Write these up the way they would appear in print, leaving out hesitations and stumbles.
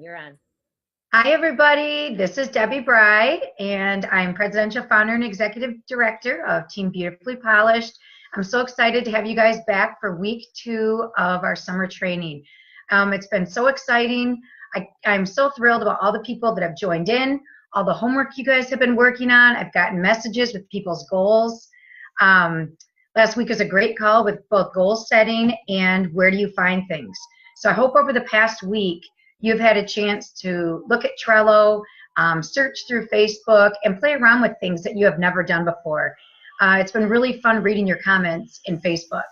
You're on. Hi, everybody. This is Debbie Bry, and I'm Presidential Founder and Executive Director of Team Beautifully Polished. I'm so excited to have you guys back for week 2 of our summer training. It's been so exciting. I'm so thrilled about all the people that have joined in, all the homework you guys have been working on. I've gotten messages with people's goals. Last week was a great call with both goal setting and where do you find things. So I hope over the past week, you've had a chance to look at Trello, search through Facebook, and play around with things that you have never done before. It's been really fun reading your comments in Facebook.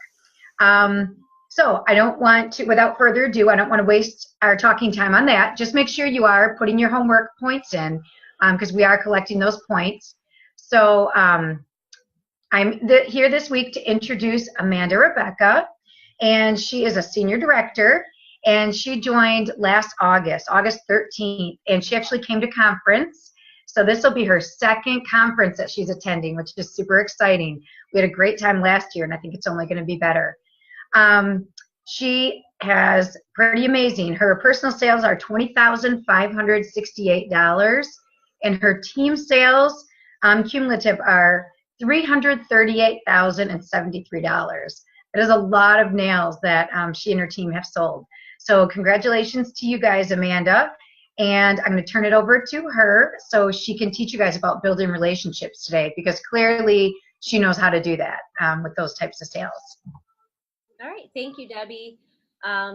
So I don't want to, without further ado, I don't want to waste our talking time on that. Just make sure you are putting your homework points in because we are collecting those points. So I'm here this week to introduce Amanda Rebecca, and she is a senior director. And she joined last August 13th, and she actually came to conference. So this will be her second conference that she's attending, which is super exciting. We had a great time last year, and I think it's only going to be better. She has pretty amazing. Her personal sales are $20,568, and her team sales cumulative are $338,073. That is a lot of nails that she and her team have sold. So congratulations to you guys, Amanda. And I'm going to turn it over to her so she can teach you guys about building relationships today, because clearly she knows how to do that with those types of sales. All right. Thank you, Debbie.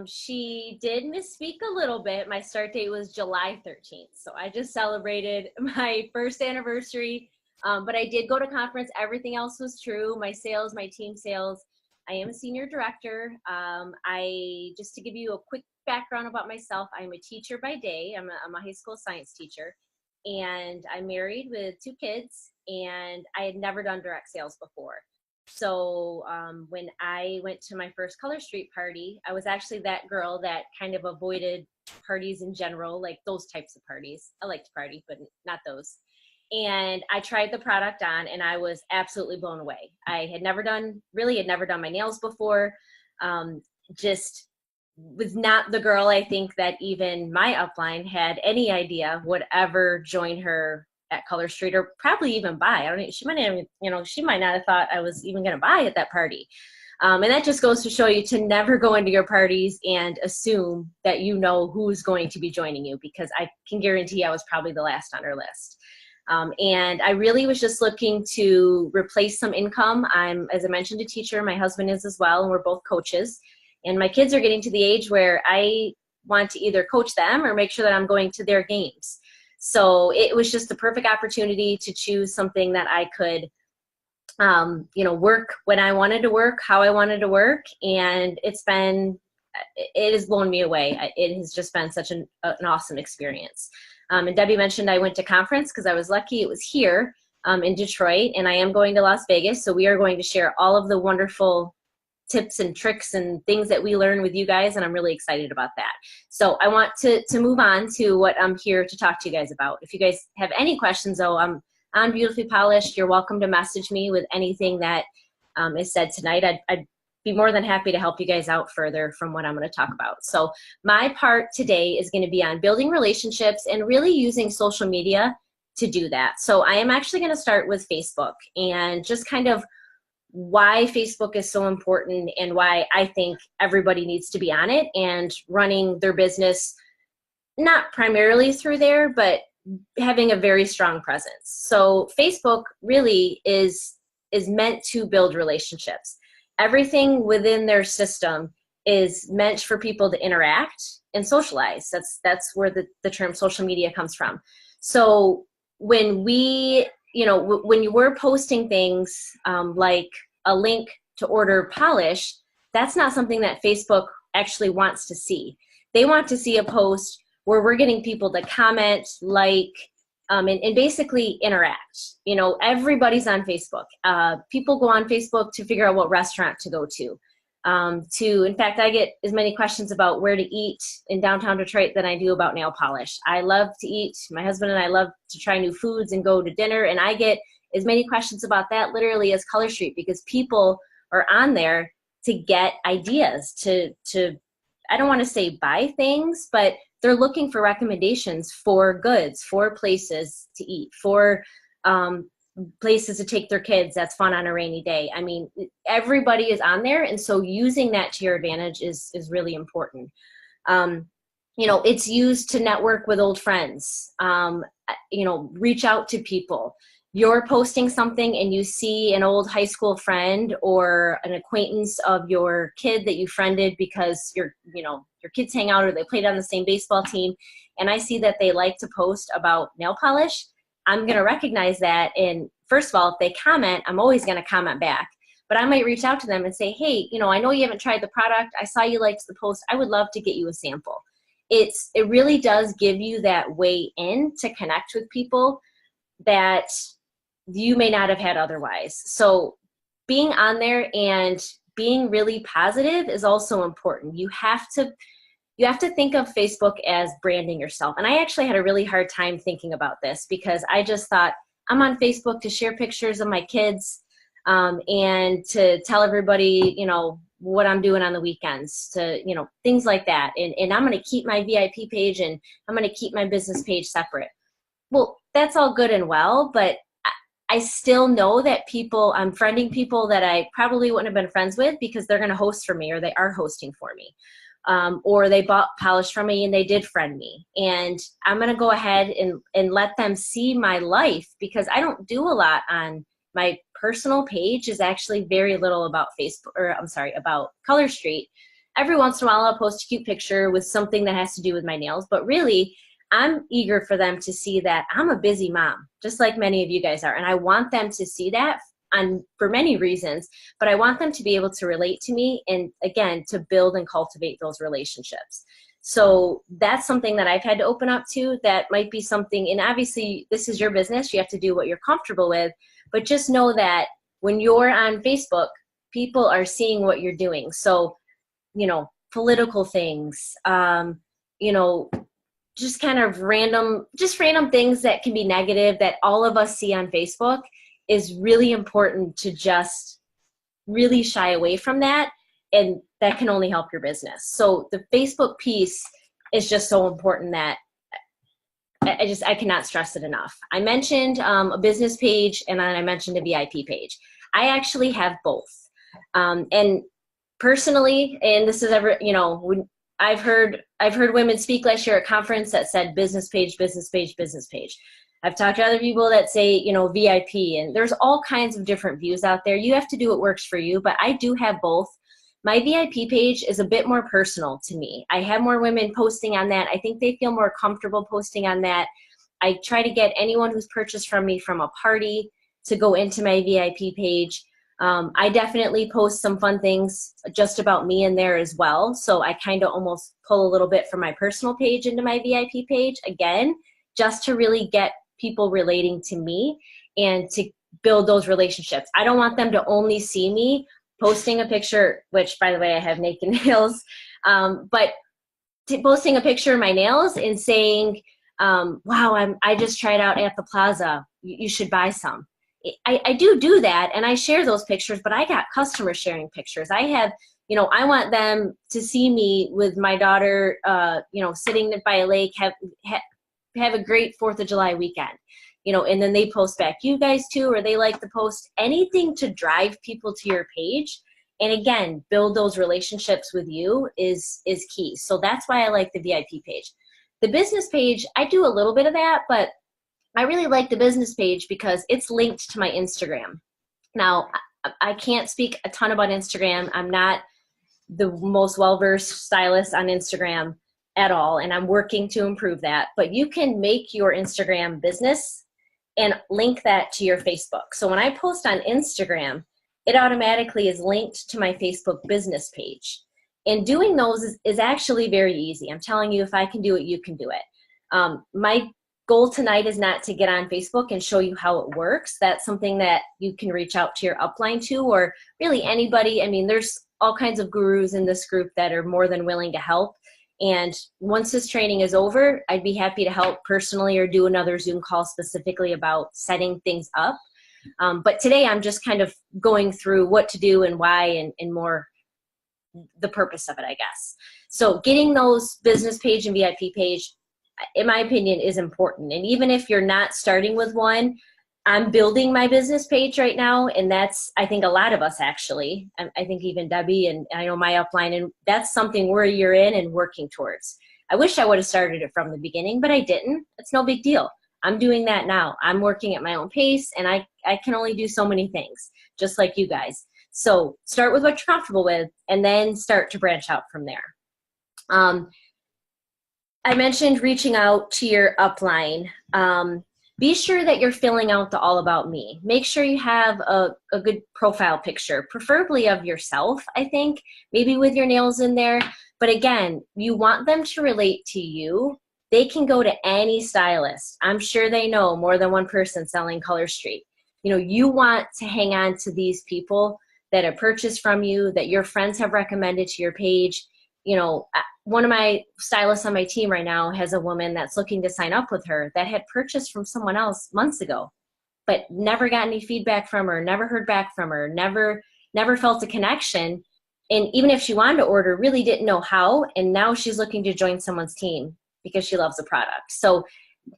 She did misspeak a little bit. My start date was July 13th. So I just celebrated my first anniversary. But I did go to conference. Everything else was true. My sales, my team sales. I am a senior director. Just to give you a quick background about myself, I'm a teacher by day. I'm a high school science teacher, and I'm married with 2 kids, and I had never done direct sales before. So when I went to my first Color Street party, I was actually that girl that kind of avoided parties in general, like those types of parties. I like to party, but not those. And I tried the product on, and I was absolutely blown away. I had never done my nails before. Just was not the girl, I think, that even my upline had any idea would ever join her at Color Street, or probably even buy. I don't know. She might not even, she might not have thought I was even going to buy at that party. And that just goes to show you to never go into your parties and assume that you know who's going to be joining you, because I can guarantee I was probably the last on her list. And I really was just looking to replace some income. I'm, as I mentioned, a teacher. My husband is as well, and we're both coaches. And my kids are getting to the age where I want to either coach them or make sure that I'm going to their games. So it was just the perfect opportunity to choose something that I could, work when I wanted to work, how I wanted to work. And it has blown me away. It has just been such an awesome experience. And Debbie mentioned I went to conference because I was lucky it was here in Detroit, and I am going to Las Vegas. So we are going to share all of the wonderful tips and tricks and things that we learn with you guys, and I'm really excited about that. So I want to move on to what I'm here to talk to you guys about. If you guys have any questions, though, I'm on Beautifully Polished. You're welcome to message me with anything that is said tonight. I'd be more than happy to help you guys out further from what I'm going to talk about. So my part today is going to be on building relationships and really using social media to do that. So I am actually going to start with Facebook and just kind of why Facebook is so important and why I think everybody needs to be on it and running their business, not primarily through there, but having a very strong presence. So Facebook really is meant to build relationships. Everything within their system is meant for people to interact and socialize. That's where the term social media comes from. So when when you were posting things like a link to order polish, that's not something that Facebook actually wants to see. They want to see a post where we're getting people to comment, like, and basically interact. Everybody's on Facebook. People go on Facebook to figure out what restaurant to go to. In fact, I get as many questions about where to eat in downtown Detroit than I do about nail polish. I love to eat. My husband and I love to try new foods and go to dinner, and I get as many questions about that literally as Color Street, because people are on there to get ideas, to I don't want to say buy things, but they're looking for recommendations for goods, for places to eat, for places to take their kids that's fun on a rainy day. I mean, everybody is on there, and so using that to your advantage is really important. You know, it's used to network with old friends, you know, reach out to people. You're posting something and you see an old high school friend or an acquaintance of your kid that you friended because your kids hang out or they played on the same baseball team, and I see that they like to post about nail polish. I'm going to recognize that, and first of all, if they comment, I'm always going to comment back. But I might reach out to them and say, hey, you know, I know you haven't tried the product. I saw you liked the post. I would love to get you a sample. It really does give you that way in to connect with people that you may not have had otherwise. So being on there and being really positive is also important. You have to think of Facebook as branding yourself. And I actually had a really hard time thinking about this because I just thought, I'm on Facebook to share pictures of my kids and to tell everybody, you know, what I'm doing on the weekends, to, you know, things like that. And I'm going to keep my VIP page and I'm going to keep my business page separate. Well, that's all good and well, but I still know that I'm friending people that I probably wouldn't have been friends with because they're going to host for me or they are hosting for me. Or they bought polish from me and they did friend me. And I'm going to go ahead and let them see my life because I don't do a lot on my personal page. Is actually very little about about Color Street. Every once in a while I'll post a cute picture with something that has to do with my nails, but really I'm eager for them to see that I'm a busy mom, just like many of you guys are. And I want them to see that for many reasons, but I want them to be able to relate to me and, again, to build and cultivate those relationships. So that's something that I've had to open up to. That might be something, and obviously this is your business. You have to do what you're comfortable with, but just know that when you're on Facebook, people are seeing what you're doing. So, you know, political things, you know, just kind of random things that can be negative that all of us see on Facebook, is really important to just really shy away from that, and that can only help your business. So the Facebook piece is just so important that I cannot stress it enough. I mentioned a business page and then I mentioned a VIP page. I actually have both. And personally, and this is I've heard women speak last year at conference that said business page, business page, business page. I've talked to other people that say, you know, VIP, and there's all kinds of different views out there. You have to do what works for you, but I do have both. My VIP page is a bit more personal to me. I have more women posting on that. I think they feel more comfortable posting on that. I try to get anyone who's purchased from me from a party to go into my VIP page. I definitely post some fun things just about me in there as well. So I kind of almost pull a little bit from my personal page into my VIP page, again, just to really get people relating to me and to build those relationships. I don't want them to only see me posting a picture, which, by the way, I have naked nails, but posting a picture of my nails and saying, wow, I just tried out at the plaza. You should buy some. I do that, and I share those pictures, but I got customers sharing pictures. I have, you know, I want them to see me with my daughter, you know, sitting by a lake, have a great 4th of July weekend, you know, and then they post back, you guys too, or they like the post, anything to drive people to your page. And again, build those relationships with you is key. So that's why I like the VIP page. The business page, I do a little bit of that, but I really like the business page because it's linked to my Instagram. Now, I can't speak a ton about Instagram. I'm not the most well-versed stylist on Instagram at all, and I'm working to improve that. But you can make your Instagram business and link that to your Facebook. So when I post on Instagram, it automatically is linked to my Facebook business page. And doing those is actually very easy. I'm telling you, if I can do it, you can do it. My goal tonight is not to get on Facebook and show you how it works. That's something that you can reach out to your upline to, or really anybody. I mean, there's all kinds of gurus in this group that are more than willing to help. And once this training is over, I'd be happy to help personally or do another Zoom call specifically about setting things up. But today I'm just kind of going through what to do and why and more the purpose of it, I guess. So getting those business page and VIP page, in my opinion, is important. And even if you're not starting with one, I'm building my business page right now, and that's, I think, a lot of us actually. I think even Debbie, and I know my upline, and that's something we're a year in and working towards. I wish I would have started it from the beginning, but I didn't. It's no big deal. I'm doing that now. I'm working at my own pace, and I can only do so many things, just like you guys. So start with what you're comfortable with, and then start to branch out from there. I mentioned reaching out to your upline. Be sure that you're filling out the all about me. Make sure you have a good profile picture, preferably of yourself, I think, maybe with your nails in there. But again, you want them to relate to you. They can go to any stylist. I'm sure they know more than one person selling Color Street. You know, you want to hang on to these people that have purchased from you, that your friends have recommended to your page. You know, one of my stylists on my team right now has a woman that's looking to sign up with her that had purchased from someone else months ago, but never got any feedback from her, never heard back from her, never felt a connection. And even if she wanted to order, really didn't know how. And now she's looking to join someone's team because she loves the product. So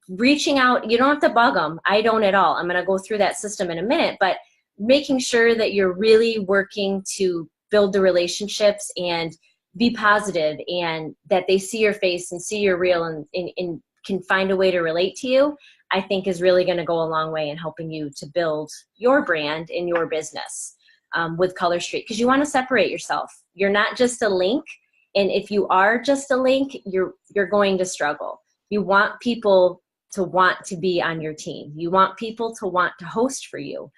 reaching out, you don't have to bug them. I don't at all. I'm going to go through that system in a minute, but making sure that you're really working to build the relationships and be positive, and that they see your face and see you're real and can find a way to relate to you, I think is really going to go a long way in helping you to build your brand in your business with Color Street, because you want to separate yourself. You're not just a link, and if you are just a link, you're going to struggle. You want people to want to be on your team. You want people to want to host for you,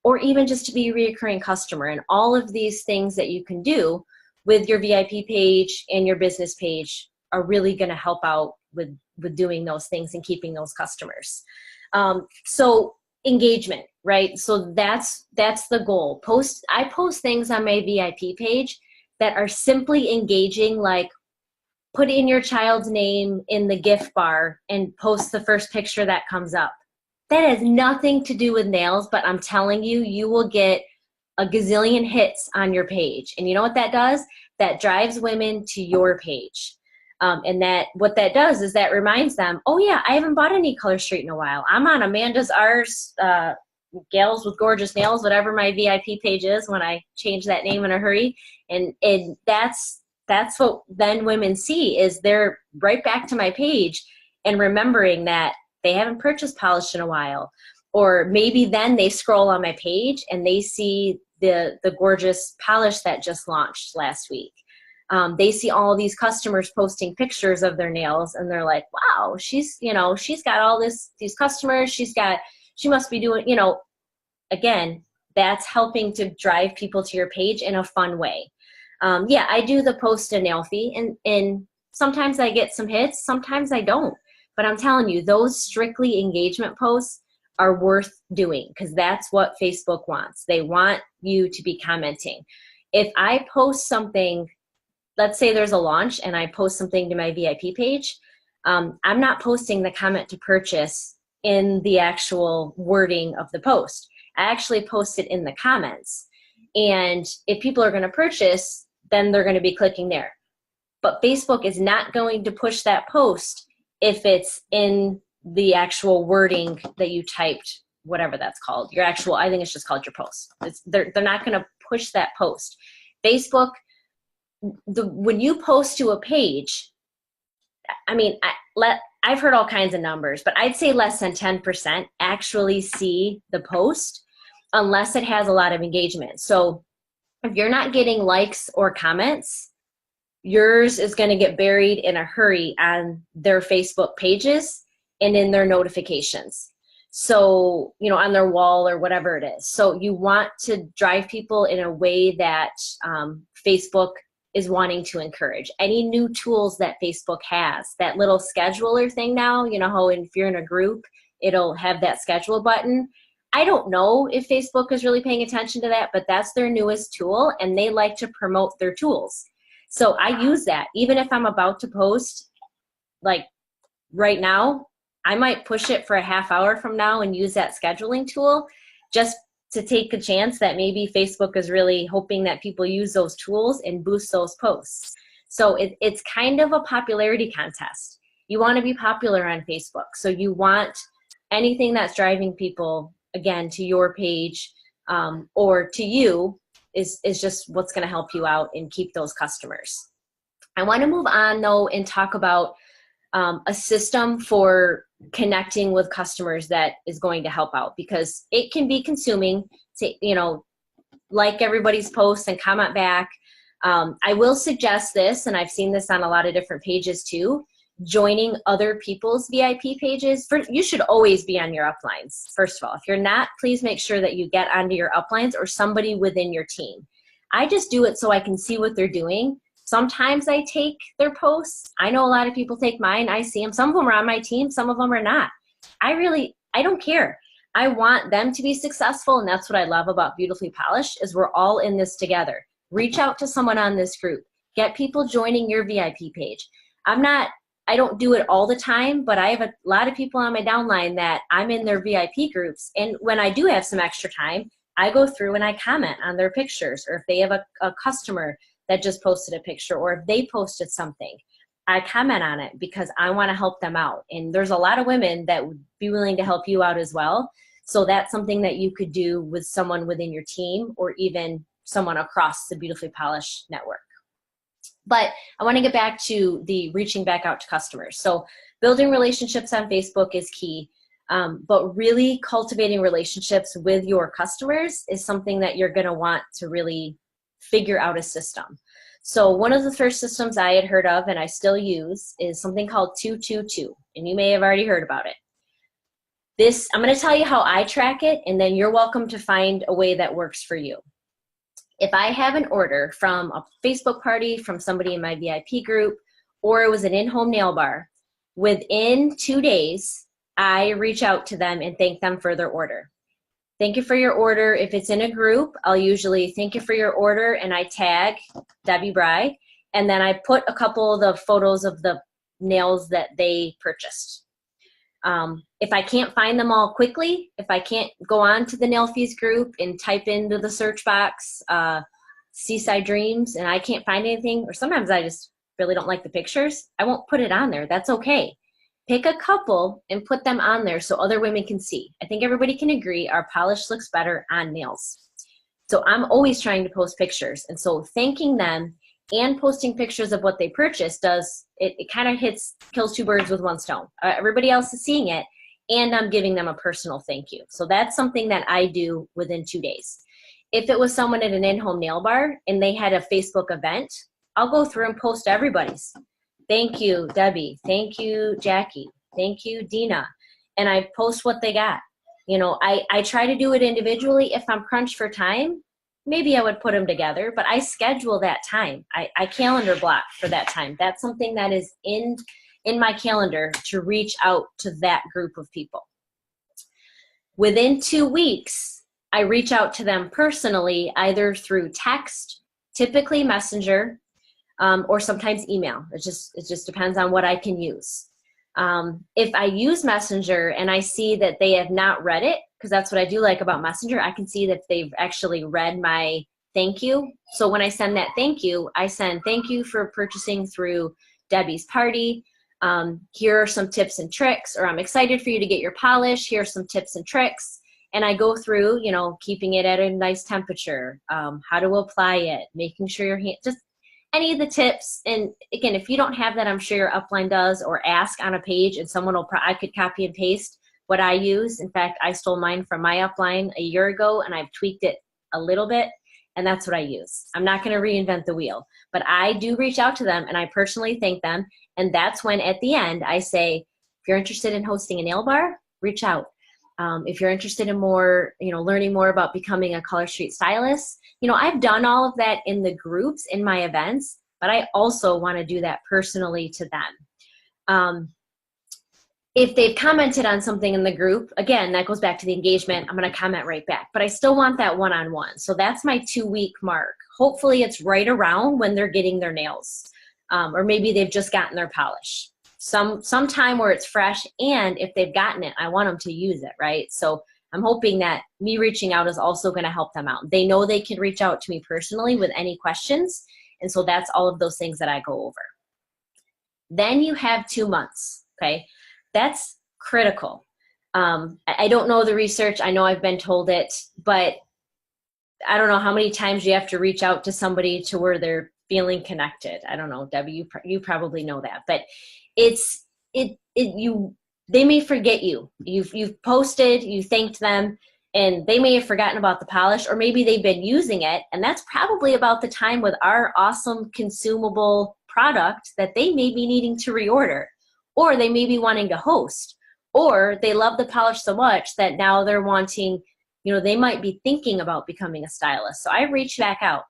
or even just to be a reoccurring customer. And all of these things that you can do with your VIP page and your business page are really going to help out with doing those things and keeping those customers. So engagement, right? So that's the goal. I post things on my VIP page that are simply engaging, like put in your child's name in the gift bar and post the first picture that comes up. That has nothing to do with nails, but I'm telling you, you will get a gazillion hits on your page. And you know what that does? That drives women to your page. And that what that does is that reminds them, oh yeah, I haven't bought any Color Street in a while. I'm on Amanda's R's, Gals with Gorgeous Nails, whatever my VIP page is, when I change that name in a hurry. And that's what then women see, is they're right back to my page and remembering that they haven't purchased polish in a while. Or maybe then they scroll on my page and they see the gorgeous polish that just launched last week. They see all these customers posting pictures of their nails, and they're like, wow, she's got all these customers. She must be doing, again, that's helping to drive people to your page in a fun way. Yeah, I do the post a nail fee, and sometimes I get some hits, sometimes I don't. But I'm telling you, those strictly engagement posts are worth doing, because that's what Facebook wants. They want you to be commenting. If I post something, let's say there's a launch and I post something to my VIP page, I'm not posting the comment to purchase in the actual wording of the post. I actually post it in the comments. And if people are going to purchase, then they're going to be clicking there. But Facebook is not going to push that post if it's in the actual wording that you typed, whatever that's called. Your actual, I think it's just called your post. They're not going to push that post. Facebook, when you post to a page, I mean, I've heard all kinds of numbers, but I'd say less than 10% actually see the post unless it has a lot of engagement. So if you're not getting likes or comments, yours is going to get buried in a hurry on their Facebook pages and in their notifications. So, on their wall or whatever it is. So you want to drive people in a way that Facebook is wanting to encourage. Any new tools that Facebook has, that little scheduler thing now, how if you're in a group, it'll have that schedule button. I don't know if Facebook is really paying attention to that, but that's their newest tool, and they like to promote their tools. So I use that. Even if I'm about to post, like right now, I might push it for a half hour from now and use that scheduling tool, just to take a chance that maybe Facebook is really hoping that people use those tools and boost those posts. So it's kind of a popularity contest. You want to be popular on Facebook. So you want anything that's driving people, again, to your page or to you is just what's going to help you out and keep those customers. I want to move on, though, and talk about a system for connecting with customers that is going to help out, because it can be consuming to, like everybody's posts and comment back. I will suggest this, and I've seen this on a lot of different pages too, joining other people's VIP pages. You should always be on your uplines. First of all, if you're not, please make sure that you get onto your uplines or somebody within your team. I just do it so I can see what they're doing. Sometimes I take their posts. I know a lot of people take mine. I see them. Some of them are on my team. Some of them are not. I don't care. I want them to be successful, and that's what I love about Beautifully Polished is we're all in this together. Reach out to someone on this group. Get people joining your VIP page. I don't do it all the time, but I have a lot of people on my downline that I'm in their VIP groups, and when I do have some extra time, I go through and I comment on their pictures, or if they have a customer that just posted a picture, or if they posted something, I comment on it because I want to help them out. And there's a lot of women that would be willing to help you out as well. So that's something that you could do with someone within your team or even someone across the Beautifully Polished network. But I want to get back to the reaching back out to customers. So building relationships on Facebook is key, but really cultivating relationships with your customers is something that you're going to want to really figure out a system. So one of the first systems I had heard of and I still use is something called 222, and you may have already heard about it. I'm going to tell you how I track it, and then you're welcome to find a way that works for you. If I have an order from a Facebook party, from somebody in my VIP group, or it was an in-home nail bar, within 2 days, I reach out to them and thank them for their order. Thank you for your order. If it's in a group, I'll usually thank you for your order, and I tag Debbie Bry, and then I put a couple of the photos of the nails that they purchased. If I can't find them all quickly, if I can't go on to the Nail Fees group and type into the search box Seaside Dreams and I can't find anything, or sometimes I just really don't like the pictures, I won't put it on there. That's okay. Pick a couple and put them on there so other women can see. I think everybody can agree our polish looks better on nails. So I'm always trying to post pictures. And so thanking them and posting pictures of what they purchased it kind of kills two birds with one stone. Everybody else is seeing it, and I'm giving them a personal thank you. So that's something that I do within 2 days. If it was someone at an in-home nail bar and they had a Facebook event, I'll go through and post everybody's. Thank you, Debbie. Thank you, Jackie. Thank you, Dina. And I post what they got. I try to do it individually. If I'm crunched for time, maybe I would put them together, but I schedule that time. I calendar block for that time. That's something that is in my calendar to reach out to that group of people. Within 2 weeks, I reach out to them personally, either through text, typically Messenger, or sometimes email. It just depends on what I can use. If I use Messenger and I see that they have not read it, because that's what I do like about Messenger, I can see that they've actually read my thank you. So when I send that thank you, I send thank you for purchasing through Debbie's party. Here are some tips and tricks, or I'm excited for you to get your polish. Here are some tips and tricks. And I go through, keeping it at a nice temperature, how to apply it, making sure your hand, just any of the tips. And again, if you don't have that, I'm sure your upline does, or ask on a page and someone I could copy and paste what I use. In fact, I stole mine from my upline a year ago and I've tweaked it a little bit, and that's what I use. I'm not going to reinvent the wheel, but I do reach out to them and I personally thank them. And that's when at the end I say, if you're interested in hosting a nail bar, reach out. If you're interested in more, learning more about becoming a Color Street stylist, I've done all of that in the groups, in my events, but I also want to do that personally to them. If they've commented on something in the group, again, that goes back to the engagement. I'm going to comment right back, but I still want that one-on-one. So that's my 2-week mark. Hopefully it's right around when they're getting their nails, or maybe they've just gotten their polish. Some time where it's fresh, and if they've gotten it, I want them to use it, right? So I'm hoping that me reaching out is also going to help them out. They know they can reach out to me personally with any questions. And so that's all of those things that I go over. Then you have 2 months, okay? That's critical. I don't know the research. I know I've been told it, but I don't know how many times you have to reach out to somebody to where they're feeling connected. I don't know, Debbie, you probably know that, but they may forget you. You've posted, you thanked them, and they may have forgotten about the polish, or maybe they've been using it, and that's probably about the time with our awesome consumable product that they may be needing to reorder, or they may be wanting to host, or they love the polish so much that now they're wanting, they might be thinking about becoming a stylist. So I reach back out.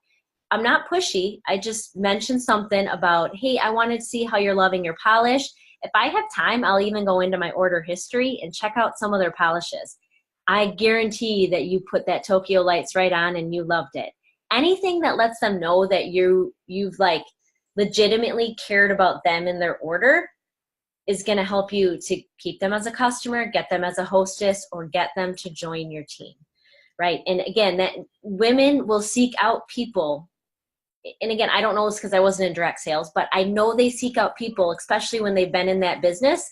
I'm not pushy. I just mentioned something about, hey, I wanted to see how you're loving your polish. If I have time, I'll even go into my order history and check out some of their polishes. I guarantee that you put that Tokyo Lights right on and you loved it. Anything that lets them know that you've like legitimately cared about them and their order is going to help you to keep them as a customer, get them as a hostess, or get them to join your team, right? And again, that women will seek out people. And again, I don't know this because I wasn't in direct sales, but I know they seek out people, especially when they've been in that business,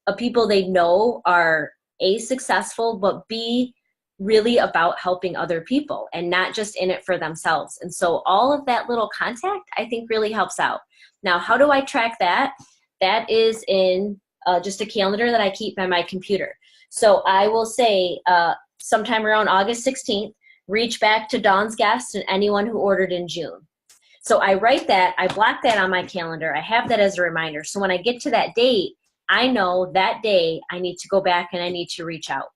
of people they know are A, successful, but B, really about helping other people and not just in it for themselves. And so all of that little contact, I think, really helps out. Now, how do I track that? That is in just a calendar that I keep by my computer. So I will say sometime around August 16th, reach back to Dawn's guests and anyone who ordered in June. So I write that, I block that on my calendar. I have that as a reminder. So when I get to that date, I know that day I need to go back and I need to reach out.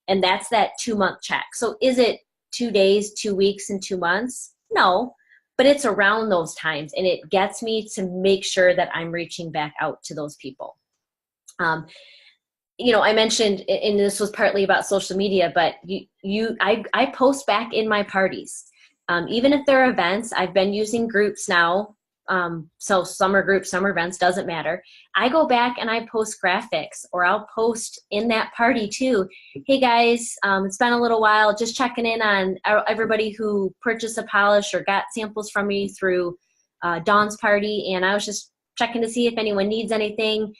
And that's that 2-month check. So is it 2 days, 2 weeks, and 2 months? No, but it's around those times. And it gets me to make sure that I'm reaching back out to those people. I mentioned, and this was partly about social media, but I post back in my parties. Even if they're events, I've been using groups now. So summer groups, summer events, doesn't matter. I go back and I post graphics, or I'll post in that party too. Hey guys, it's been a little while, just checking in on everybody who purchased a polish or got samples from me through Dawn's party. And I was just checking to see if anyone needs anything.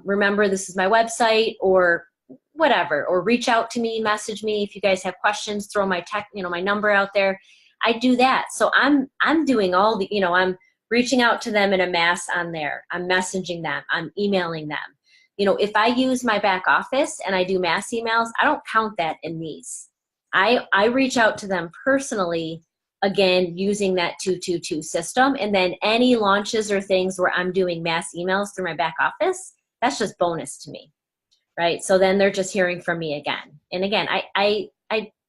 Remember, this is my website, or whatever, or reach out to me, message me. If you guys have questions, throw my my number out there. I do that. So I'm doing all the, I'm reaching out to them in a mass on there. I'm messaging them. I'm emailing them. If I use my back office and I do mass emails, I don't count that in these. I reach out to them personally, again, using that 222 system. And then any launches or things where I'm doing mass emails through my back office, that's just bonus to me, right? So then they're just hearing from me again. And again, I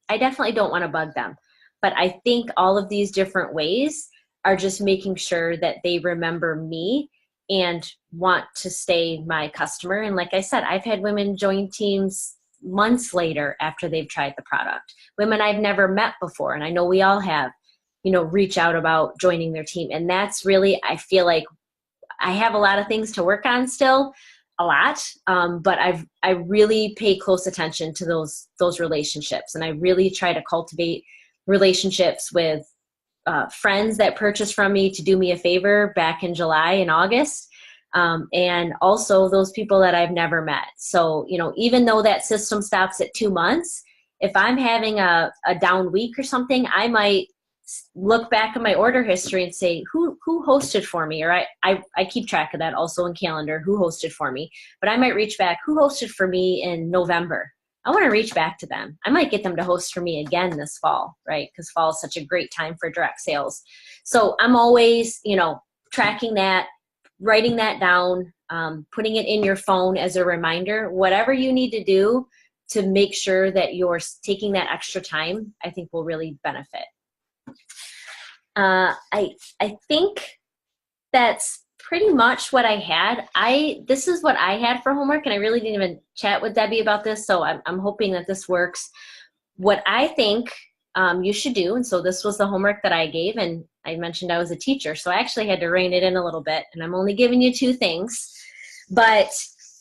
definitely don't want to bug them. But I think all of these different ways are just making sure that they remember me and want to stay my customer. And like I said, I've had women join teams months later after they've tried the product. Women I've never met before, and I know we all have, reach out about joining their team. And that's really, I feel like I have a lot of things to work on still, a lot, but I really pay close attention to those relationships. And I really try to cultivate relationships with friends that purchased from me to do me a favor back in July and August, and also those people that I've never met. So, even though that system stops at 2 months, if I'm having a down week or something, I might look back at my order history and say, who hosted for me? Or I keep track of that also in calendar, who hosted for me. But I might reach back, who hosted for me in November? I want to reach back to them. I might get them to host for me again this fall, right? Because fall is such a great time for direct sales. So I'm always, tracking that, writing that down, putting it in your phone as a reminder. Whatever you need to do to make sure that you're taking that extra time, I think will really benefit. I think that's pretty much what I had. This is what I had for homework, and I really didn't even chat with Debbie about this, so I'm hoping that this works. What I think you should do, and so this was the homework that I gave, and I mentioned I was a teacher, so I actually had to rein it in a little bit, and I'm only giving you 2 things. But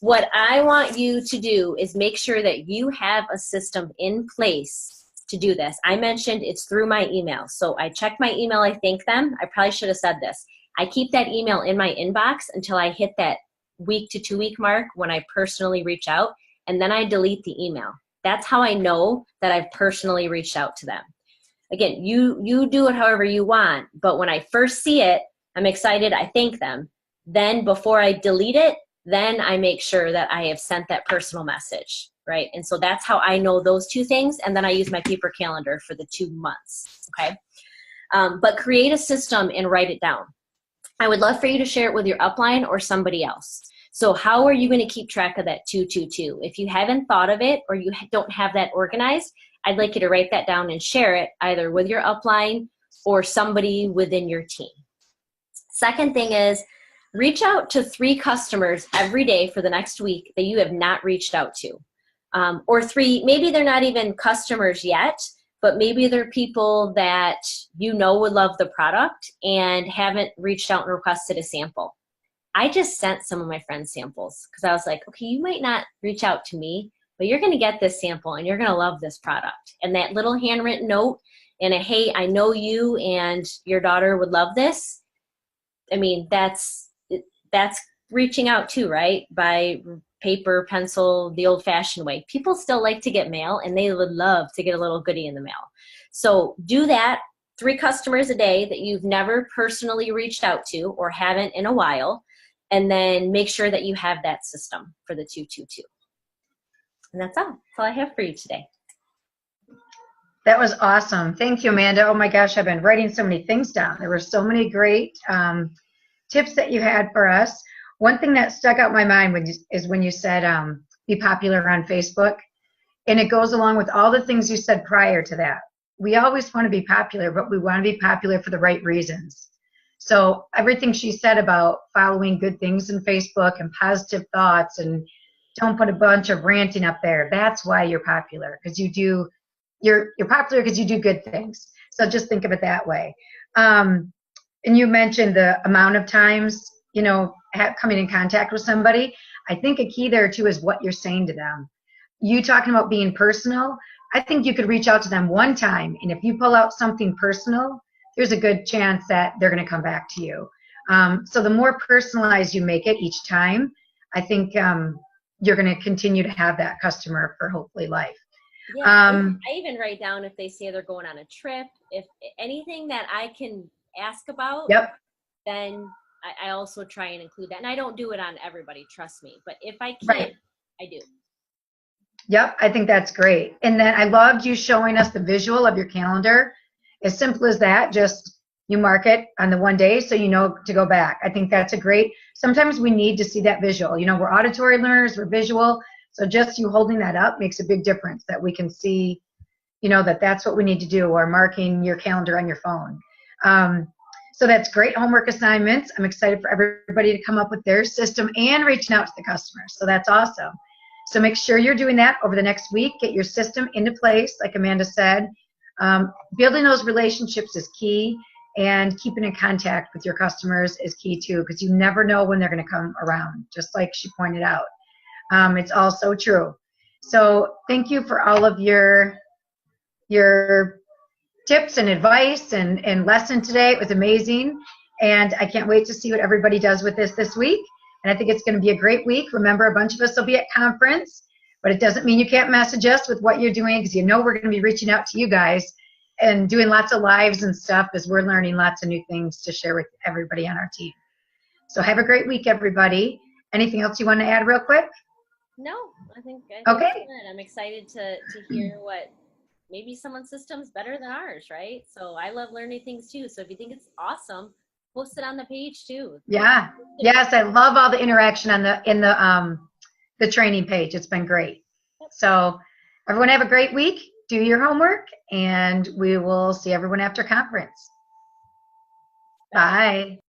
What I want you to do is make sure that you have a system in place to do this. I mentioned it's through my email. So I check my email, I thank them. I probably should have said this. I keep that email in my inbox until I hit that week to 2 week mark when I personally reach out, and then I delete the email. That's how I know that I've personally reached out to them. Again, you do it however you want, but when I first see it, I'm excited, I thank them. Then before I delete it, then I make sure that I have sent that personal message, right? And so that's how I know those two things, and then I use my paper calendar for the 2 months, okay? But create a system and write it down. I would love for you to share it with your upline or somebody else. So how are you going to keep track of that 222? If you haven't thought of it or you don't have that organized, I'd like you to write that down and share it either with your upline or somebody within your team. Second thing is, reach out to 3 customers every day for the next week that you have not reached out to. Or 3, maybe they're not even customers yet, but maybe they're people that you know would love the product and haven't reached out and requested a sample. I just sent some of my friends samples because I was like, okay, you might not reach out to me, but you're going to get this sample and you're going to love this product. And that little handwritten note and a, hey, I know you and your daughter would love this. I mean, that's reaching out too, right? By paper, pencil, the old-fashioned way. People still like to get mail, and they would love to get a little goodie in the mail. So do that, 3 customers a day that you've never personally reached out to or haven't in a while, and then make sure that you have that system for the 222. And that's all. That's all I have for you today. That was awesome. Thank you, Amanda. Oh my gosh, I've been writing so many things down. There were so many great tips that you had for us. One thing that stuck out in my mind is when you said be popular on Facebook. And it goes along with all the things you said prior to that. We always want to be popular, but we want to be popular for the right reasons. So everything she said about following good things in Facebook and positive thoughts and don't put a bunch of ranting up there, that's why you're popular, because you're popular because you do good things. So just think of it that way. And you mentioned the amount of times, coming in contact with somebody. I think a key there too is what you're saying to them. You talking about being personal, I think you could reach out to them one time, and if you pull out something personal, there's a good chance that they're going to come back to you. So the more personalized you make it each time, I think you're going to continue to have that customer for hopefully life. Yeah, I even write down if they say they're going on a trip, if anything that I can ask about, yep. Then I also try and include that. And I don't do it on everybody, trust me. But if I can, right. I do. Yep, I think that's great. And then I loved you showing us the visual of your calendar. As simple as that, just you mark it on the one day so you know to go back. I think that's a great, sometimes we need to see that visual. We're auditory learners, we're visual. So just you holding that up makes a big difference that we can see, that that's what we need to do, or marking your calendar on your phone. So that's great homework assignments. I'm excited for everybody to come up with their system and reaching out to the customers. So that's awesome. So make sure you're doing that over the next week. Get your system into place, like Amanda said. Building those relationships is key, and keeping in contact with your customers is key too, because you never know when they're going to come around, just like she pointed out. It's all so true. So thank you for all of your tips and advice and lesson today. It was amazing, and I can't wait to see what everybody does with this week. And I think it's going to be a great week. Remember, a bunch of us will be at conference, but it doesn't mean you can't message us with what you're doing, because we're going to be reaching out to you guys and doing lots of lives and stuff as we're learning lots of new things to share with everybody on our team. So have a great week, everybody. Anything else you want to add real quick? No, I think okay. I'm excited to hear what maybe someone's system's better than ours, right? So I love learning things too. So if you think it's awesome, post it on the page too. Yeah. Yes, I love all the interaction on in the training page. It's been great. So everyone have a great week. Do your homework, and we will see everyone after conference. Bye.